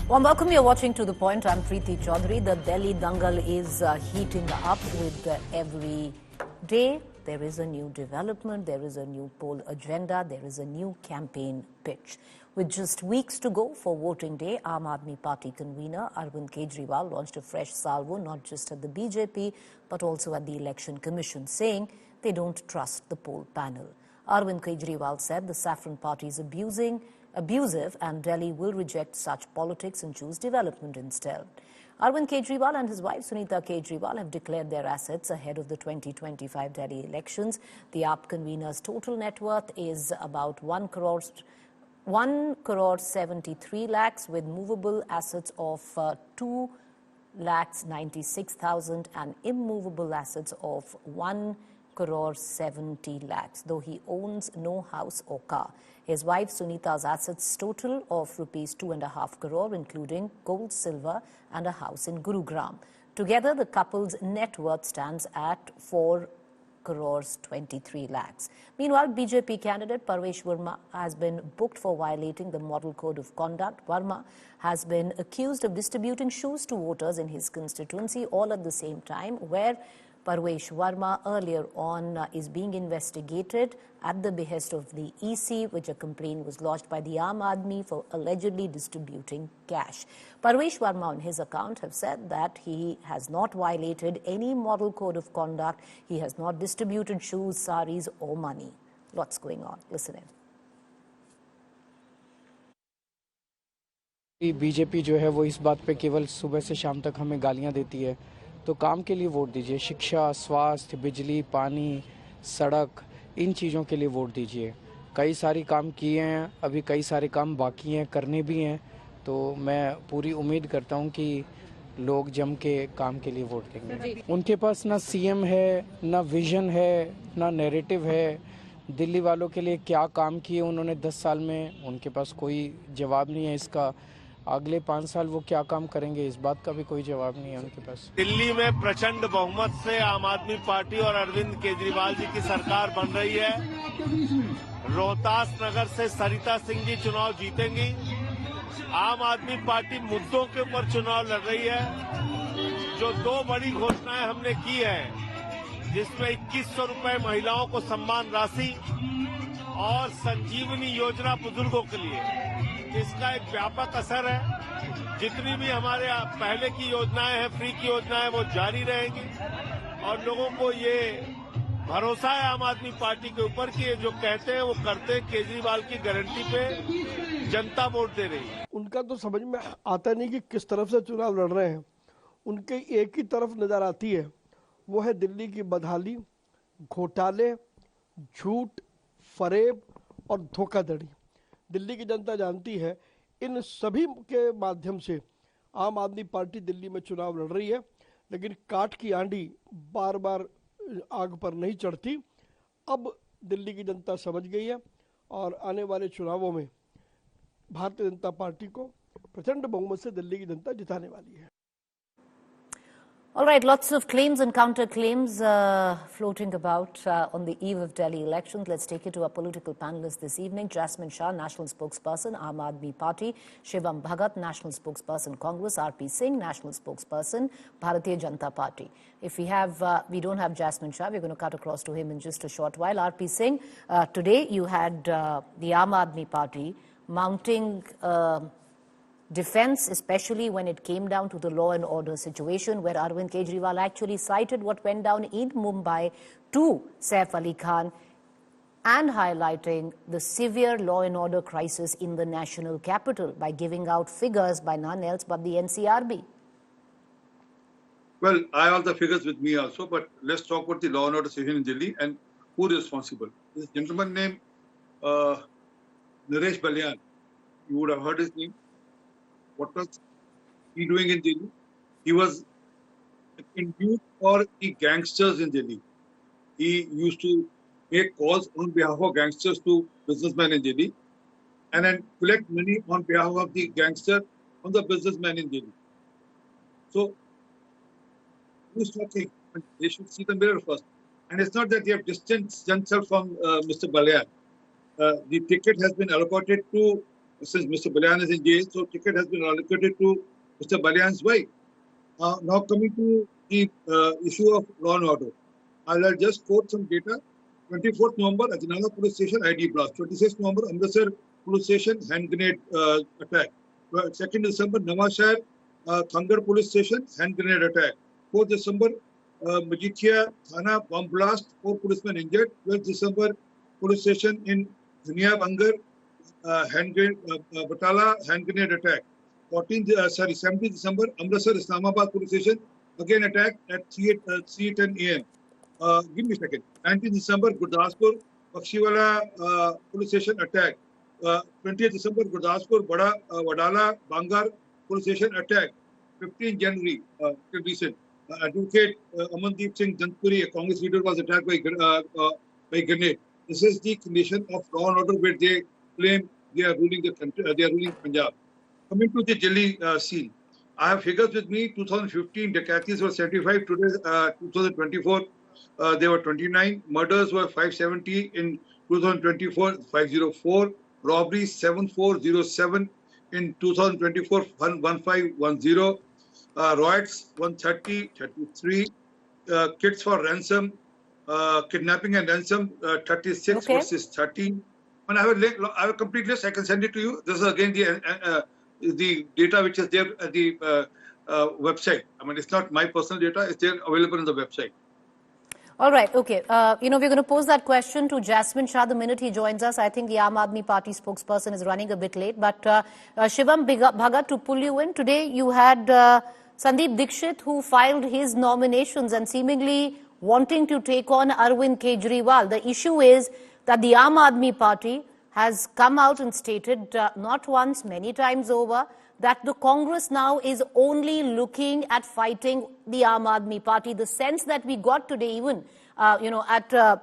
Warm welcome. You're watching To The Point. I'm Preeti Chaudhary. The Delhi Dangal is heating up with every day. There is a new development. There is a new poll agenda. There is a new campaign pitch. With just weeks to go for voting day, Aam Aadmi Party convener Arvind Kejriwal launched a fresh salvo not just at the BJP but also at the Election Commission, saying they don't trust the poll panel. Arvind Kejriwal said the Saffron Party is abusive and Delhi will reject such politics and choose development instead. Arvind Kejriwal and his wife Sunita Kejriwal have declared their assets ahead of the 2025 Delhi elections. The AAP convener's total net worth is about 1 crore 73 lakhs with movable assets of 2 lakhs 96,000 and immovable assets of 1 crore 70 lakhs, though he owns no house or car. His wife Sunita's assets total of rupees 2.5 crore, including gold, silver and a house in Gurugram. Together, the couple's net worth stands at 4 crores 23 lakhs. Meanwhile, BJP candidate Parvesh Verma has been booked for violating the Model Code of Conduct. Verma has been accused of distributing shoes to voters in his constituency all at the same time, where Parvesh Verma earlier on is being investigated at the behest of the EC, which a complaint was lodged by the Aam Aadmi for allegedly distributing cash. Parvesh Verma on his account have said that he has not violated any model code of conduct. He has not distributed shoes, saris or money. Lots going on. Listen in. BJP जो है वो इस बात पे केवल सुबह से शाम तक हमें गालियां देती है, तो काम के लिए वोट दीजिए। शिक्षा, स्वास्थ्य, बिजली, पानी, सड़क, इन चीज़ों के लिए वोट दीजिए। कई सारी काम किए हैं, अभी कई सारे काम बाकी हैं, करने भी हैं, तो मैं पूरी उम्मीद करता हूं कि लोग जम के काम के लिए वोट देंगे। उनके पास ना सीएम है, ना विजन है, ना नैरेटिव है। दिल्ली वालों के लिए क्या काम किए उन्होंने 10 साल में, उनके पास कोई जवाब नहीं है इसका। अगले 5 साल वो क्या काम करेंगे, इस बात का भी कोई जवाब नहीं है उनके पास। दिल्ली में प्रचंड बहुमत से आम आदमी पार्टी और अरविंद केजरीवाल जी की सरकार बन रही है। रोहतास नगर से सरिता सिंह जी चुनाव जीतेंगी। आम आदमी पार्टी मुद्दों के ऊपर चुनाव लड़ रही है। जो 2 बड़ी घोषणाएं हमने की है, जिसमें 2100 रुपए महिलाओं को सम्मान राशि और संजीवनी योजना बुजुर्गों के लिए, इसका एक व्यापक असर है। जितनी भी हमारे पहले की योजनाएं हैं, फ्री की योजनाएं, वो जारी रहेंगी और लोगों को ये भरोसा है आम आदमी पार्टी के ऊपर कि ये जो कहते हैं वो करते हैं। केजरीवाल की गारंटी पे जनता वोट दे रही है। उनका तो समझ में आता नहीं कि किस तरफ से चुनाव लड़ रहे हैं। उनके एक ही तरफ नजर आती है, वो है दिल्ली की बदहाली, घोटाले, झूठ, फरेब और धोखाधड़ी। दिल्ली की जनता जानती है, इन सभी के माध्यम से आम आदमी पार्टी दिल्ली में चुनाव लड़ रही है, लेकिन काठ की आंधी बार बार आग पर नहीं चढ़ती। अब दिल्ली की जनता समझ गई है और आने वाले चुनावों में भारतीय जनता पार्टी को प्रचंड बहुमत से दिल्ली की जनता जिताने वाली है। All right, lots of claims and counter-claims floating about on the eve of Delhi elections. Let's take it to our political panelists this evening. Jasmine Shah, National Spokesperson, Aam Aadmi Party. Shivam Bhagat, National Spokesperson, Congress. RP Singh, National Spokesperson, Bharatiya Janata Party. If we don't have Jasmine Shah, we're going to cut across to him in just a short while. RP Singh, today you had the Aam Aadmi Party mounting defense, especially when it came down to the law and order situation, where Arvind Kejriwal actually cited what went down in Mumbai to Saif Ali Khan and highlighting the severe law and order crisis in the national capital by giving out figures by none else but the NCRB. Well, I have the figures with me also, but let's talk about the law and order situation in Delhi and who is responsible. This gentleman named Naresh Balyan, you would have heard his name. What was he doing in Delhi? He was induced for the gangsters in Delhi. He used to make calls on behalf of gangsters to businessmen in Delhi and then collect money on behalf of the gangster from the businessmen in Delhi. So, who's talking? They should see the mirror first. And it's not that they have distanced themselves from Mr. Balyan. The ticket has been allotted to since Mr. Balyan is in jail, so ticket has been allocated to Mr. Balyan's wife. Now coming to the issue of law and order, I'll just quote some data. 24th November, Ajnala Police Station, ID blast. 26th November, Amritsar Police Station, hand grenade attack. 2nd December, Nawashahar, Thangar Police Station, hand grenade attack. 4th December, Majithia Thana, bomb blast, 4 policemen injured. 12th December, Police Station in Dunia Bangar, Batala, hand grenade attack. 17th December, Amritsar Islamabad Police Station, again attacked at 3:10 a.m. Give me a second. 19th December, Gurdaspur, Bakshiwala Police Station attack. 20th December, Gurdaspur, Wadala, Bangar Police Station attack. 15th January, recent. Advocate Amandeep Singh Jantpuri, a Congress leader, was attacked by grenade. This is the condition of law and order where they claim they are ruling the country, they are ruling Punjab. Coming to the Delhi scene, I have figures with me. 2015 dacoities were 75. Today, 2024, they were 29. Murders were 570 in 2024, 504. Robberies 7407 in 2024, 1510. Riots 130, 33. Kids for ransom, kidnapping and ransom 36 versus 13. And I have a complete list. I can send it to you. This is again the data which is there at the website. I mean, it's not my personal data. It's there available on the website. All right. Okay. We're going to pose that question to Jasmine Shah the minute he joins us. I think the Aam Aadmi Party spokesperson is running a bit late. But Shivam Bhagat, to pull you in, today you had Sandeep Dixit, who filed his nominations and seemingly wanting to take on Arvind Kejriwal. The issue is that the Aam Aadmi Party has come out and stated not once, many times over, that the Congress now is only looking at fighting the Aam Aadmi Party. The sense that we got today, even at the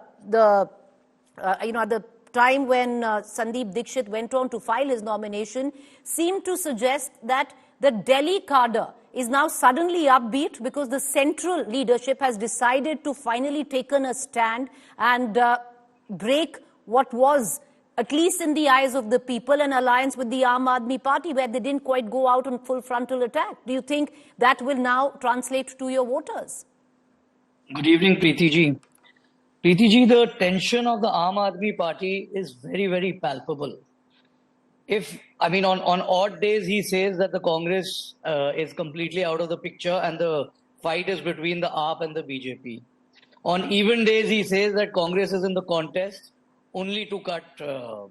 time when Sandeep Dixit went on to file his nomination, seemed to suggest that the Delhi cadre is now suddenly upbeat because the central leadership has decided to finally taken a stand and break what was, at least in the eyes of the people, an alliance with the Aam Aadmi Party where they didn't quite go out on full frontal attack. Do you think that will now translate to your voters? Good evening, Preeti ji. Preeti ji, the tension of the Aam Aadmi Party is very, very palpable. On odd days, he says that the Congress is completely out of the picture and the fight is between the AAP and the BJP. On even days, he says that Congress is in the contest only to cut Aam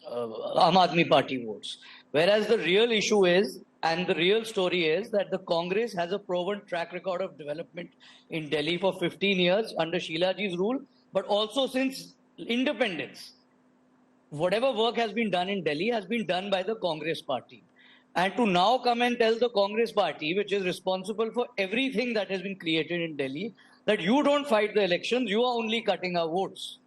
Aadmi Party votes. Whereas the real issue is, and the real story is, that the Congress has a proven track record of development in Delhi for 15 years under Sheila ji's rule, but also since independence. Whatever work has been done in Delhi has been done by the Congress Party. And to now come and tell the Congress Party, which is responsible for everything that has been created in Delhi, that you don't fight the elections, you are only cutting our votes.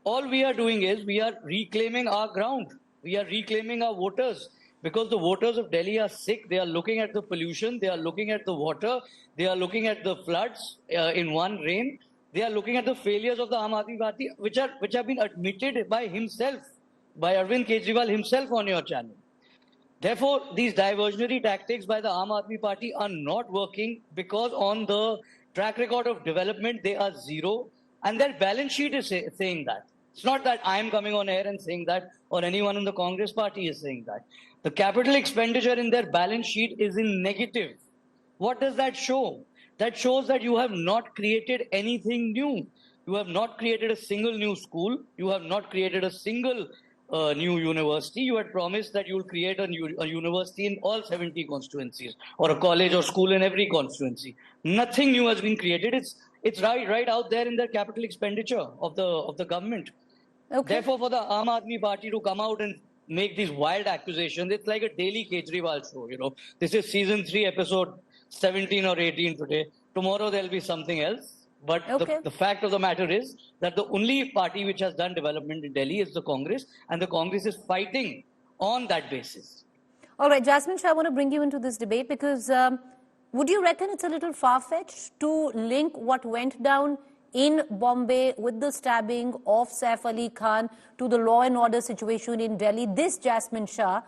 All we are doing is we are reclaiming our ground. We are reclaiming our voters because the voters of Delhi are sick. They are looking at the pollution. They are looking at the water. They are looking at the floods in one rain. They are looking at the failures of the Aam Aadmi Party, which have been admitted by himself, by Arvind Kejriwal himself on your channel. Therefore, these diversionary tactics by the Aam Aadmi Party are not working because on the track record of development, they are zero. And their balance sheet is saying that. It's not that I am coming on air and saying that or anyone in the Congress Party is saying that. The capital expenditure in their balance sheet is in negative. What does that show? That shows that you have not created anything new. You have not created a single new school. You have not created a single new university. You had promised that you will create a university in all 70 constituencies or a college or school in every constituency. Nothing new has been created. It's right out there in the capital expenditure of the government. Okay. Therefore, for the Aam Aadmi Party to come out and make these wild accusations, it's like a daily Kejriwal show. This is season 3, episode 17 or 18 today. Tomorrow there'll be something else. But okay. The fact of the matter is that the only party which has done development in Delhi is the Congress, and the Congress is fighting on that basis. All right, Jasmine Shah, I want to bring you into this debate because would you reckon it's a little far-fetched to link what went down in Bombay with the stabbing of Saif Ali Khan to the law and order situation in Delhi? This, Jasmine Shah,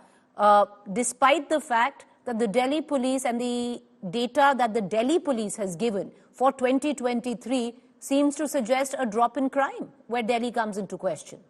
despite the fact that the Delhi police and the data that the Delhi police has given for 2023 seems to suggest a drop in crime where Delhi comes into question.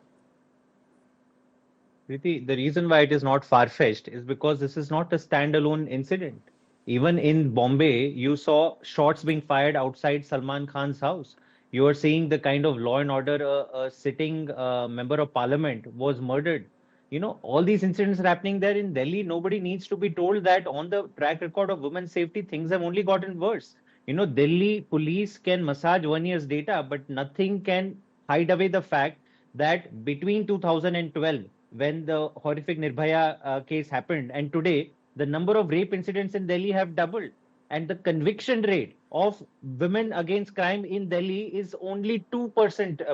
Preeti, the reason why it is not far-fetched is because this is not a standalone incident. Even in Bombay, you saw shots being fired outside Salman Khan's house. You are seeing the kind of law and order a sitting member of parliament was murdered. You know, all these incidents are happening there in Delhi. Nobody needs to be told that on the track record of women's safety, things have only gotten worse. You know, Delhi police can massage 1 year's data, but nothing can hide away the fact that between 2012, when the horrific Nirbhaya case happened, and today, the number of rape incidents in Delhi have doubled. And the conviction rate of women against crime in Delhi is only 2%,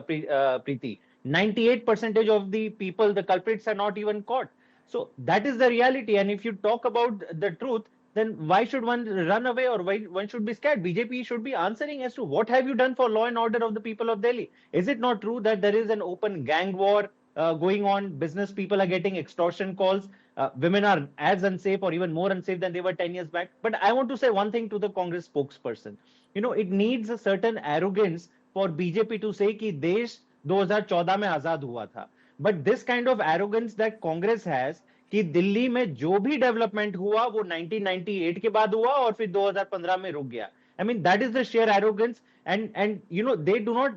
Preeti. 98% of the people, the culprits, are not even caught. So that is the reality. And if you talk about the truth, then why should one run away, or why one should be scared? BJP should be answering as to what have you done for law and order of the people of Delhi. Is it not true that there is an open gang war going on? Business people are getting extortion calls. Women are as unsafe or even more unsafe than they were 10 years back. But I want to say one thing to the Congress spokesperson. You know, it needs a certain arrogance for BJP to say कि देश 2014 में आजाद हुआ था. But this kind of arrogance that Congress has कि दिल्ली में जो भी development हुआ वो 1998 के बाद हुआ और फिर 2015 में रुक गया. I mean, that is the sheer arrogance, and you know, they do not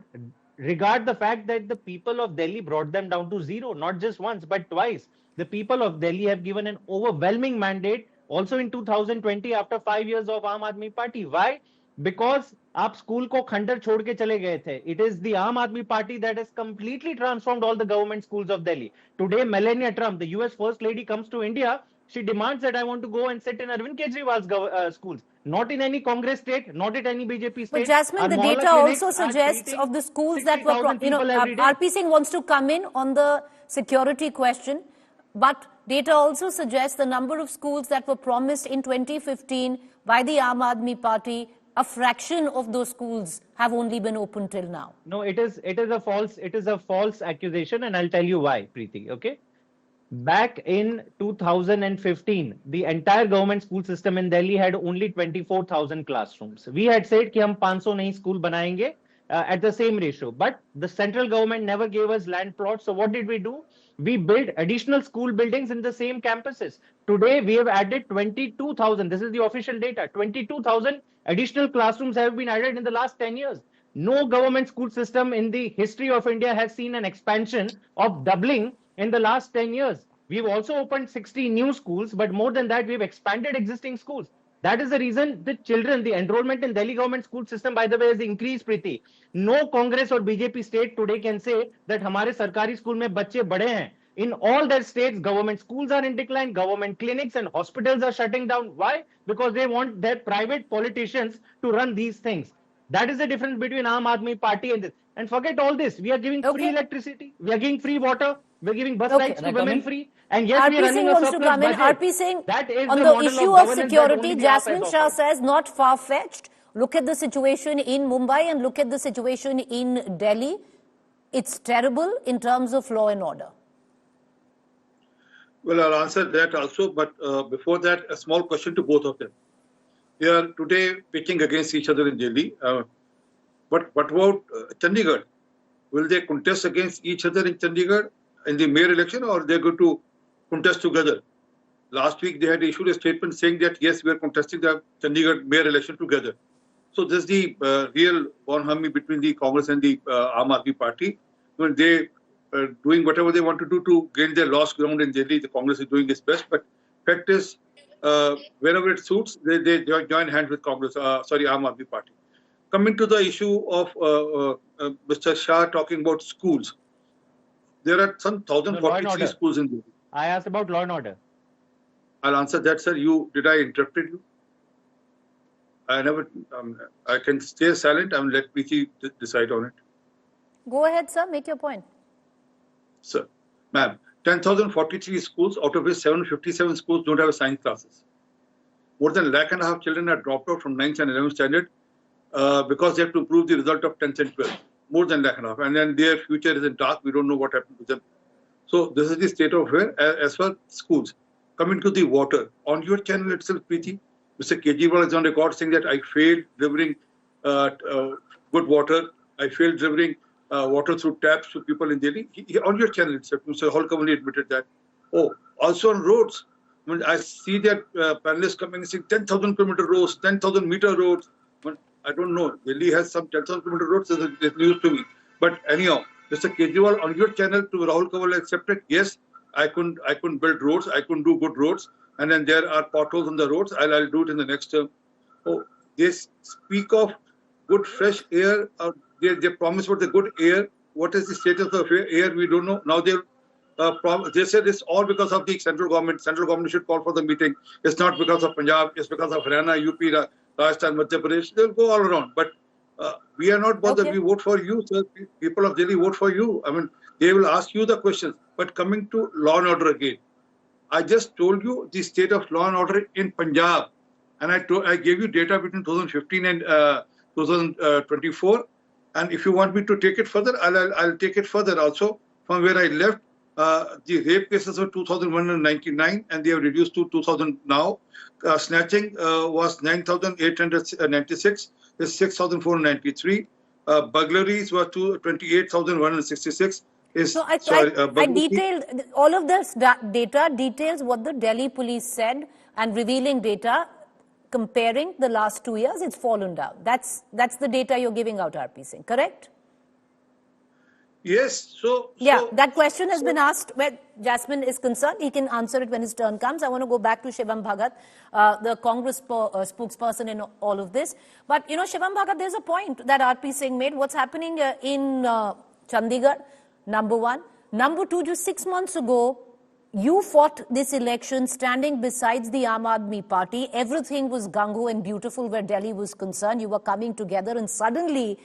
regard the fact that the people of Delhi brought them down to zero, not just once but twice. The people of Delhi have given an overwhelming mandate also in 2020 after 5 years of Aam Aadmi Party. Why? Because आप school को खंडर छोड़ के चले गए थे. It is the Aam Aadmi Party that has completely transformed all the government schools of Delhi. Today, Melania Trump, the US First Lady, comes to India. She demands that I want to go and sit in Arvind Kejriwal's schools. Not in any Congress state, not in any BJP state. But Jasmine, the data also suggests of the schools that were, you know, RP Singh wants to come in on the security question. But data also suggests the number of schools that were promised in 2015 by the Aam Aadmi Party, a fraction of those schools have only been opened till now. No, it is a false accusation, and I'll tell you why, Preeti. Okay, back in 2015, the entire government school system in Delhi had only 24,000 classrooms. We had said कि हम 500 नई school बनाएंगे at the same ratio, but the central government never gave us land plots. So what did we do? We built additional school buildings in the same campuses. Today, we have added 22,000. This is the official data. 22,000 additional classrooms have been added in the last 10 years. No government school system in the history of India has seen an expansion of doubling in the last 10 years. We've also opened 60 new schools, but more than that, we've expanded existing schools. That is the reason the enrollment in Delhi government school system, by the way, has increased, Preeti. No Congress or BJP state today can say that हमारे सरकारी school में बच्चे बड़े हैं. In all their states, government schools are in decline, government clinics and hospitals are shutting down. Why? Because they want their private politicians to run these things. That is the difference between Aam Aadmi Party and this. And forget all this. We are giving free electricity. We are giving free water. We are giving bus rides to women free. And yes, we are running a surplus budget. RP Singh, that is on the issue of security, Jasmine Shah says not far-fetched. Look at the situation in Mumbai and look at the situation in Delhi. It's terrible in terms of law and order. Well, I'll answer that also, but before that, a small question to both of them. They are today pitching against each other in Delhi. But what about Chandigarh? Will they contest against each other in Chandigarh in the mayor election, or they're going to contest together? Last week, they had issued a statement saying that, yes, we are contesting the Chandigarh mayor election together. So this is the real bonhomie between the Congress and the Aam Aadmi Party. When they doing whatever they want to do to gain their lost ground in Delhi, the Congress is doing its best. But fact is, wherever it suits, they join hands with Aam Aadmi Party. Coming to the issue of Mr. Shah talking about schools, there are some 1,043 schools in Delhi. I asked about law and order. I'll answer that, sir. Did I interrupt you? I never. I can stay silent and let Preeti decide on it. Go ahead, sir. Make your point. Sir, ma'am, 10,043 schools, out of which 757 schools don't have science classes. More than 1.5 lakh children are dropped out from 9th and 11th standard because they have to prove the result of 10th and 12th. More than 1.5 lakh. And then their future is in dark. We don't know what happened to them. So this is the state of affairs as far as schools. Coming to the water, on your channel itself, Preeti, Mr. Kejriwal is on record saying that I failed delivering good water. I failed delivering water through taps to people in Delhi. On your channel itself, Mr. Holcomb admitted that. Oh, also on roads. I see that panelists coming and saying 10,000 kilometer roads, 10,000 meter roads. I don't know. Delhi has some 10,000 kilometer roads, it's news to me. But anyhow, Mr. Kejriwal, on your channel to Rahul Kanwar accepted, yes, I couldn't build roads, I couldn't do good roads, and then there are potholes on the roads. I'll do it in the next term. Oh, they speak of good fresh air. They promise for the good air. What is the status of air? We don't know. Now they said it's all because of the central government. Central government should call for the meeting. It's not because of Punjab. It's because of Haryana, UP, Rajasthan, Madhya Pradesh. They'll go all around. But we are not bothered. Okay. We vote for you, sir. People of Delhi vote for you. I mean, they will ask you the questions. But coming to law and order again, I just told you the state of law and order in Punjab, and I gave you data between 2015 and 2024. And if you want me to take it further, I'll take it further also from where I left. The rape cases were 2,199 and they have reduced to 2,000 now. Snatching was 9,896, is 6,493. Burglaries were 28,166. So I detailed all of this data details what the Delhi police said and revealing data comparing the last 2 years. It's fallen down. That's the data you're giving out, RP Singh, correct? Yes. That question has been asked where Jasmine is concerned. He can answer it when his turn comes. I want to go back to Shivam Bhagat, the Congress spokesperson in all of this. But, Shivam Bhagat, there's a point that RP Singh made. What's happening in Chandigarh, number one. Number two, just 6 months ago, you fought this election standing besides the Aam Aadmi Party. Everything was gung-ho and beautiful where Delhi was concerned. You were coming together and suddenly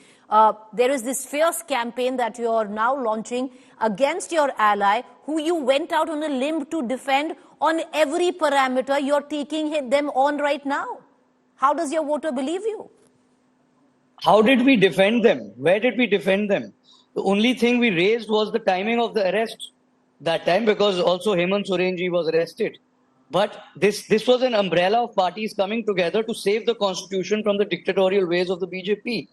there is this fierce campaign that you are now launching against your ally who you went out on a limb to defend on every parameter. You're taking them on right now. How does your voter believe you? How did we defend them? Where did we defend them? The only thing we raised was the timing of the arrest that time, because also Hemant Sorenji was arrested. But this was an umbrella of parties coming together to save the constitution from the dictatorial ways of the BJP.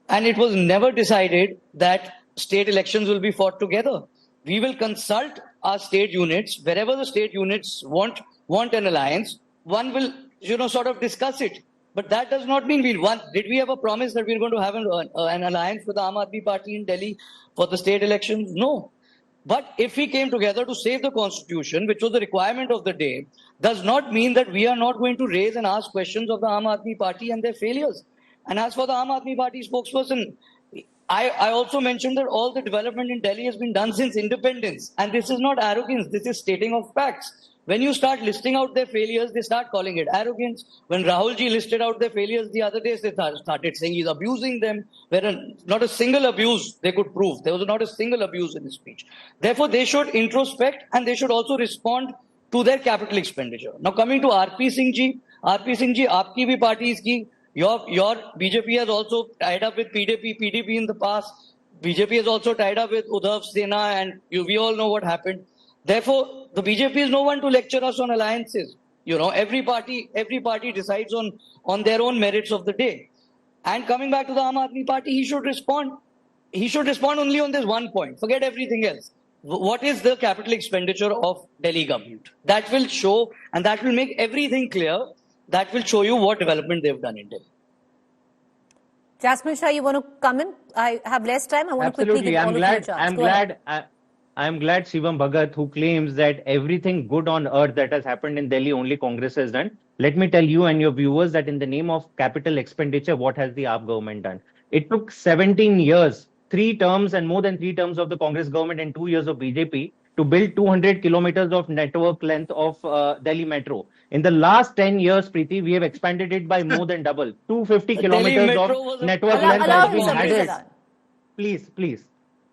And it was never decided that state elections will be fought together. We will consult our state units. Wherever the state units want an alliance, one will, sort of discuss it. But that does not mean did we have a promise that we're going to have an alliance with the Aam Aadmi Party in Delhi for the state elections? No. But if we came together to save the constitution, which was the requirement of the day, does not mean that we are not going to raise and ask questions of the Aam Aadmi Party and their failures. And as for the Aam Aadmi Party spokesperson, I also mentioned that all the development in Delhi has been done since independence. And this is not arrogance, this is stating of facts. When you start listing out their failures, they start calling it arrogance. When Rahulji listed out their failures the other day, they started saying he's abusing them. Not a single abuse they could prove. There was not a single abuse in his speech. Therefore, they should introspect and they should also respond to their capital expenditure. Now, coming to RP Singh ji, aapki bhi party is ki. Your BJP has also tied up with PDP in the past. BJP has also tied up with Uddhav Sena, and we all know what happened. Therefore, the BJP is no one to lecture us on alliances. Every party decides on their own merits of the day. And coming back to the Aam Aadmi Party, he should respond. He should respond only on this one point. Forget everything else. What is the capital expenditure of Delhi government? That will show, and that will make everything clear. That will show you what development they've done in Delhi. Jasmine Shah, you want to come in? I have less time. I want to quickly give all of you a chance. I'm glad Shivam Bhagat, who claims that everything good on earth that has happened in Delhi, only Congress has done. Let me tell you and your viewers that in the name of capital expenditure, what has the AAP government done? It took 17 years, 3 terms and more than 3 terms of the Congress government and 2 years of BJP to build 200 kilometers of network length of Delhi Metro. In the last 10 years, Preeti, we have expanded it by more than double. 250 kilometers of network length has been added. Please.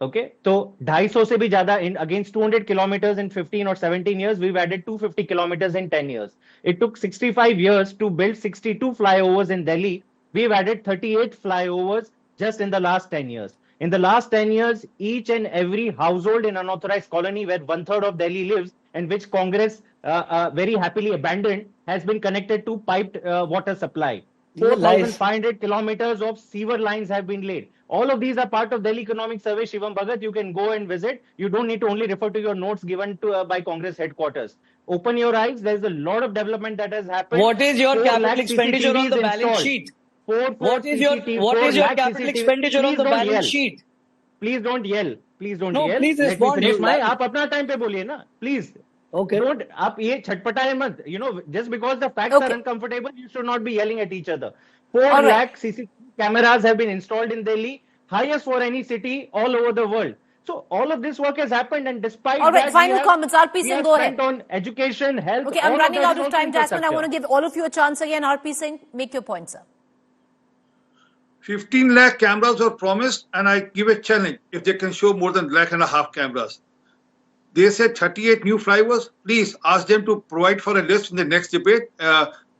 Okay, so 250 se bhi zyada against 200 kilometers in 15 or 17 years, we've added 250 kilometers in 10 years. It took 65 years to build 62 flyovers in Delhi. We've added 38 flyovers just in the last 10 years. In the last 10 years, each and every household in unauthorized colony where 1/3 of Delhi lives and which Congress very happily abandoned, has been connected to piped water supply. These are lies. 4,500 kilometers of sewer lines have been laid. All of these are part of Delhi Economic Survey. Shivam Bhagat, you can go and visit. You don't need to only refer to your notes given to by Congress headquarters. Open your eyes. There's a lot of development that has happened. What is your 4 capital lakh expenditure on the CCTVs balance installed. sheet? 4 What is your capital expenditure on the balance sheet? Please don't yell. Please don't No, yell. please Let me respond. finish my. You आप अपना time पे बोलिए ना. Please. Okay. Don't. आप ये छटपटाए मत. You know, just because the facts are uncomfortable, you should not be yelling at each other. 4 lakh CCTV cameras have been installed in Delhi, highest for any city all over the world. So all of this work has happened, and despite that, final comments. RP Singh, go ahead. On education, health. Okay, I'm running out of time, Jasmine. I want to give all of you a chance again. RP Singh, make your point, sir. 15 lakh cameras were promised, and I give a challenge if they can show more than 1.5 lakh cameras. They said 38 new flyovers. Please ask them to provide for a list in the next debate.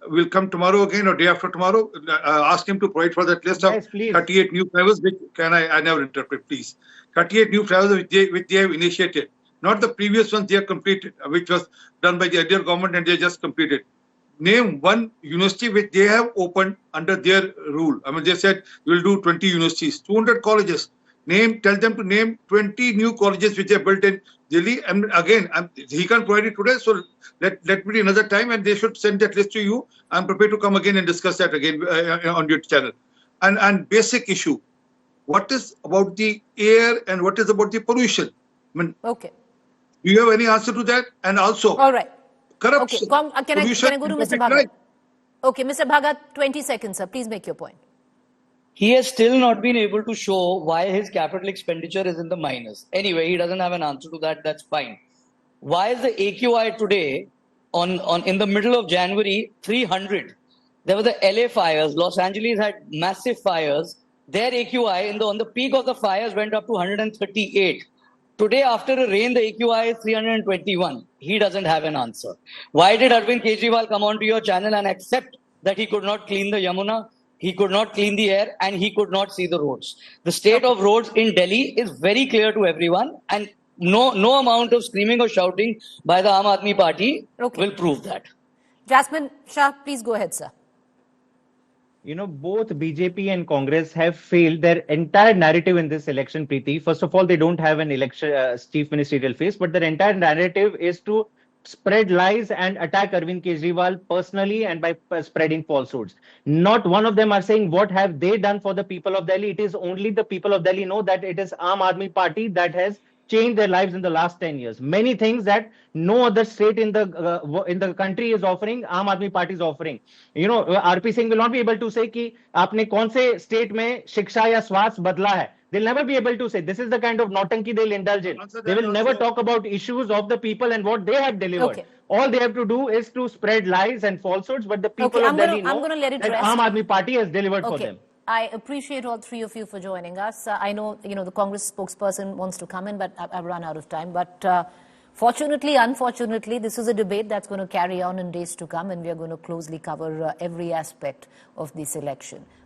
Will come tomorrow again or day after tomorrow. Ask him to provide for that list of 38 new flyovers. Which can I never interpret, please. 38 new flyovers which they have initiated, not the previous ones they have completed, which was done by the earlier government and they just completed. Name one university which they have opened under their rule. I mean, they said we will do 20 universities, 200 colleges. Tell them to name 20 new colleges which they built in Delhi. And again, he can't provide it today, so let me another time, and they should send that list to you. I'm prepared to come again and discuss that again on your channel. And basic issue, what is about the air and what is about the pollution? I mean, okay. Do you have any answer to that? And also, all right. Corruption. Okay, can I go to Mr. Bhagat? Okay, Mr. Bhagat, 20 seconds, sir. Please make your point. He has still not been able to show why his capital expenditure is in the minus. Anyway, he doesn't have an answer to that. That's fine. Why is the AQI today in the middle of January 300? There were the LA fires. Los Angeles had massive fires. Their AQI on the peak of the fires went up to 138. Today, after a rain, the AQI is 321. He doesn't have an answer. Why did Arvind Kejriwal come onto your channel and accept that he could not clean the Yamuna, he could not clean the air, and he could not see the roads? The state of roads in Delhi is very clear to everyone, and no amount of screaming or shouting by the Aam Aadmi Party will prove that. Jasmine Shah, please go ahead, sir. You know, both BJP and Congress have failed their entire narrative in this election, Preeti. First of all, they don't have an election chief ministerial face, but their entire narrative is to spread lies and attack Arvind Kejriwal personally and by spreading falsehoods. Not one of them are saying what have they done for the people of Delhi. It is only the people of Delhi know that it is Aam Aadmi Party that has changed their lives in the last 10 years. Many things that no other state in the country is offering, Aam Aadmi Party is offering. You know, RP Singh will not be able to say कि आपने कौन से state में शिक्षा या स्वास्थ्य बदला है. They'll never be able to say. This is the kind of nautanki they'll indulge in. They will never talk about issues of the people and what they have delivered. Okay. All they have to do is to spread lies and falsehoods, but the people of Delhi know that Aam Aadmi Party has delivered for them. I appreciate all three of you for joining us. I know, the Congress spokesperson wants to come in, but I've run out of time. But fortunately, unfortunately, this is a debate that's going to carry on in days to come, and we are going to closely cover every aspect of this election.